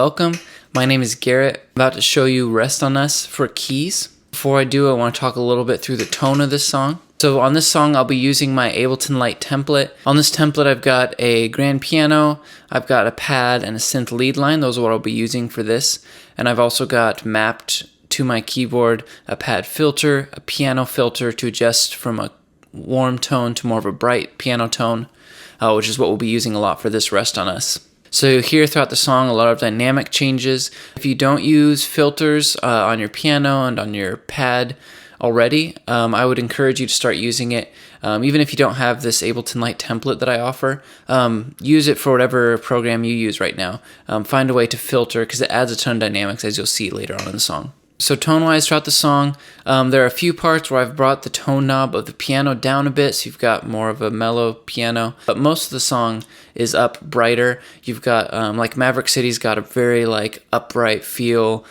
welcome. My name is Garrett. I'm about to show you Rest on Us for keys. Before I do, I want to talk a little bit through the tone of this song. So on this song, I'll be using my Ableton Live template. On this template, I've got a grand piano, I've got a pad, and a synth lead line. Those are what I'll be using for this. And I've also got mapped to my keyboard a pad filter, a piano filter to adjust from a warm tone to more of a bright piano tone, which is what we'll be using a lot for this Rest on Us. So you'll hear throughout the song a lot of dynamic changes. If you don't use filters on your piano and on your pad already, I would encourage you to start using it. Even if you don't have this Ableton Live template that I offer, use it for whatever program you use right now. Find a way to filter because it adds a ton of dynamics, as you'll see later on in the song. So tone-wise throughout the song, there are a few parts where I've brought the tone knob of the piano down a bit, so you've got more of a mellow piano. But most of the song is up brighter. You've got, like Maverick City's got a very upright feel,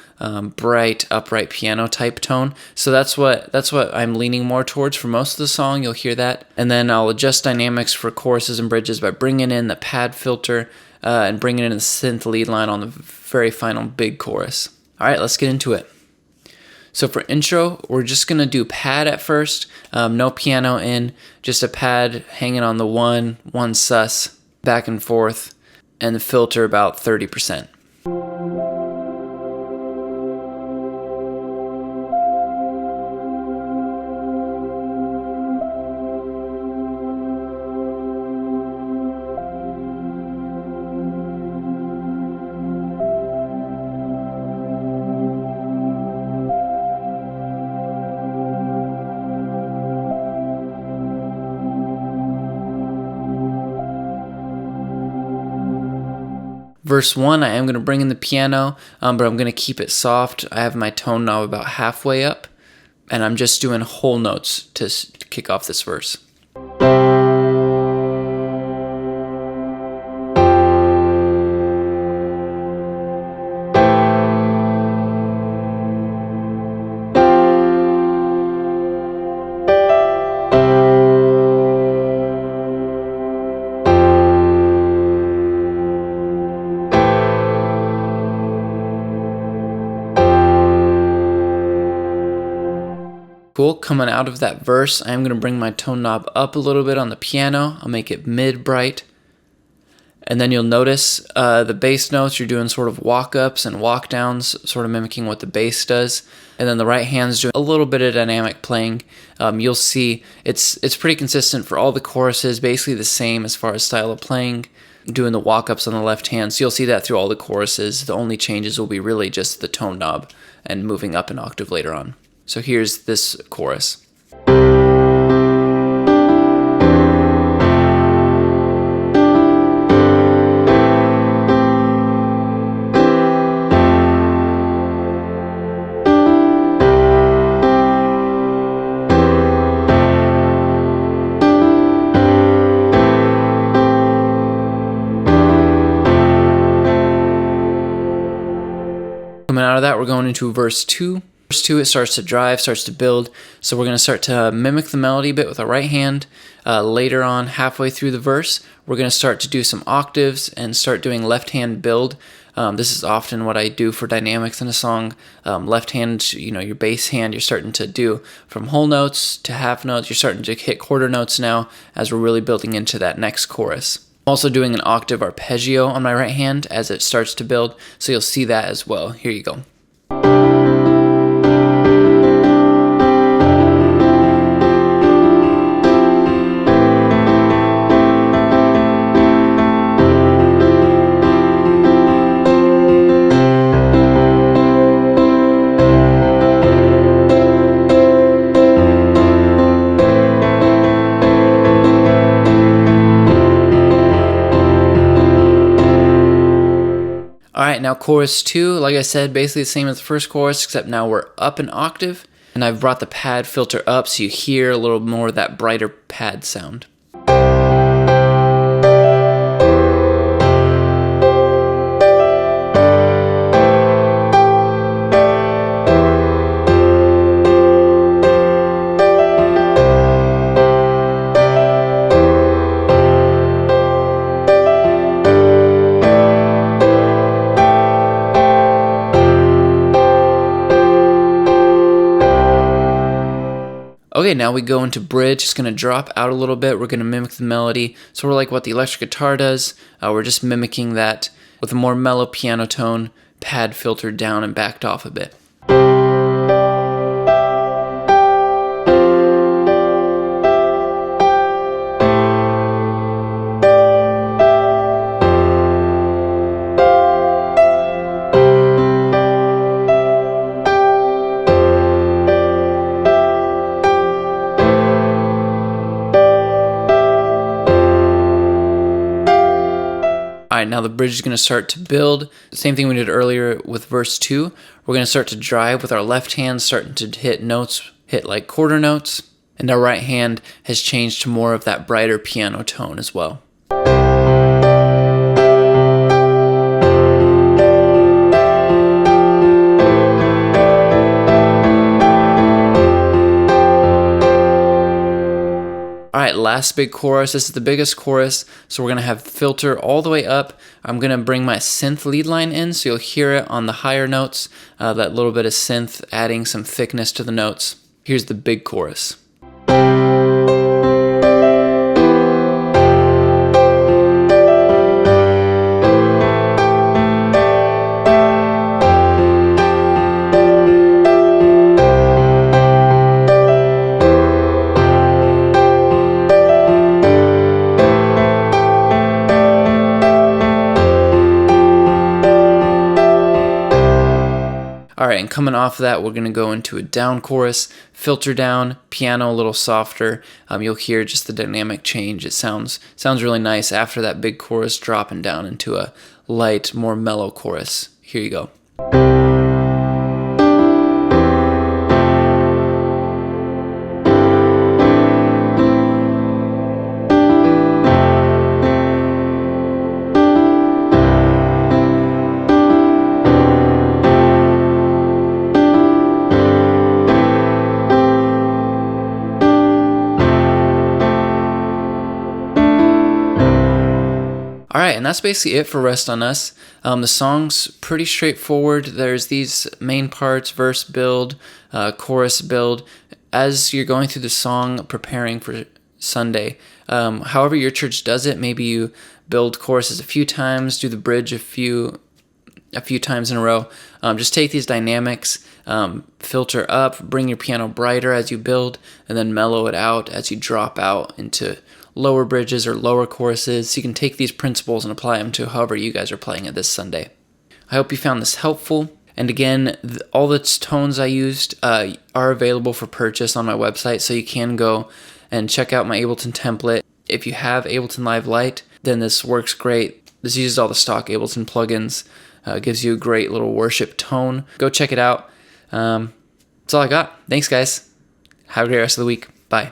bright, upright piano type tone. So that's what I'm leaning more towards for most of the song. You'll hear that. And then I'll adjust dynamics for choruses and bridges by bringing in the pad filter and bringing in the synth lead line on the very final big chorus. All right, let's get into it. So for intro, we're just going to do pad at first, no piano in, just a pad hanging on the one sus, back and forth, and the filter about 30%. Verse 1, I am going to bring in the piano, but I'm going to keep it soft. I have my tone knob about halfway up, and I'm just doing whole notes to kick off this verse. Cool, coming out of that verse, I'm going to bring my tone knob up a little bit on the piano. I'll make it mid-bright. And then you'll notice the bass notes, you're doing sort of walk-ups and walk-downs, sort of mimicking what the bass does. And then the right hand's doing a little bit of dynamic playing. You'll see it's pretty consistent for all the choruses, basically the same as far as style of playing, doing the walk-ups on the left hand. So you'll see that through all the choruses. The only changes will be really just the tone knob and moving up an octave later on. So here's this chorus. Coming out of that, we're going into verse 2. Verse 2, it starts to drive, starts to build, so we're going to start to mimic the melody a bit with our right hand. Later on, halfway through the verse, we're going to start to do some octaves and start doing left hand build. This is often what I do for dynamics in a song. Left hand, your bass hand, you're starting to do from whole notes to half notes. You're starting to hit quarter notes now as we're really building into that next chorus. Also doing an octave arpeggio on my right hand as it starts to build, so you'll see that as well. Here you go. Alright, now chorus 2, like I said, basically the same as the first chorus, except now we're up an octave, and I've brought the pad filter up so you hear a little more of that brighter pad sound. Okay, now we go into bridge. It's going to drop out a little bit. We're going to mimic the melody. So we're like what the electric guitar does. We're just mimicking that with a more mellow piano tone, pad filtered down and backed off a bit. Alright, now the bridge is going to start to build. Same thing we did earlier with verse 2. We're going to start to drive with our left hand, starting to hit notes, hit like quarter notes. And our right hand has changed to more of that brighter piano tone as well. Alright, last big chorus. This is the biggest chorus, so we're going to have filter all the way up. I'm going to bring my synth lead line in, so you'll hear it on the higher notes, that little bit of synth adding some thickness to the notes. Here's the big chorus. Alright, and coming off of that, we're going to go into a down chorus, filter down, piano a little softer. You'll hear just the dynamic change. It sounds really nice after that big chorus dropping down into a light, more mellow chorus. Here you go. Alright, and that's basically it for Rest on Us. The song's pretty straightforward. There's these main parts, verse build, chorus build. As you're going through the song, preparing for Sunday, however your church does it, maybe you build choruses a few times, do the bridge a few times in a row. Just take these dynamics, filter up, bring your piano brighter as you build, and then mellow it out as you drop out into lower bridges or lower choruses. So you can take these principles and apply them to however you guys are playing it this Sunday. I hope you found this helpful. And again, all the tones I used are available for purchase on my website, so you can go and check out my Ableton template. If you have Ableton Live Lite, then this works great. This uses all the stock Ableton plugins. Gives you a great little worship tone. Go check it out. That's all I got. Thanks, guys. Have a great rest of the week. Bye.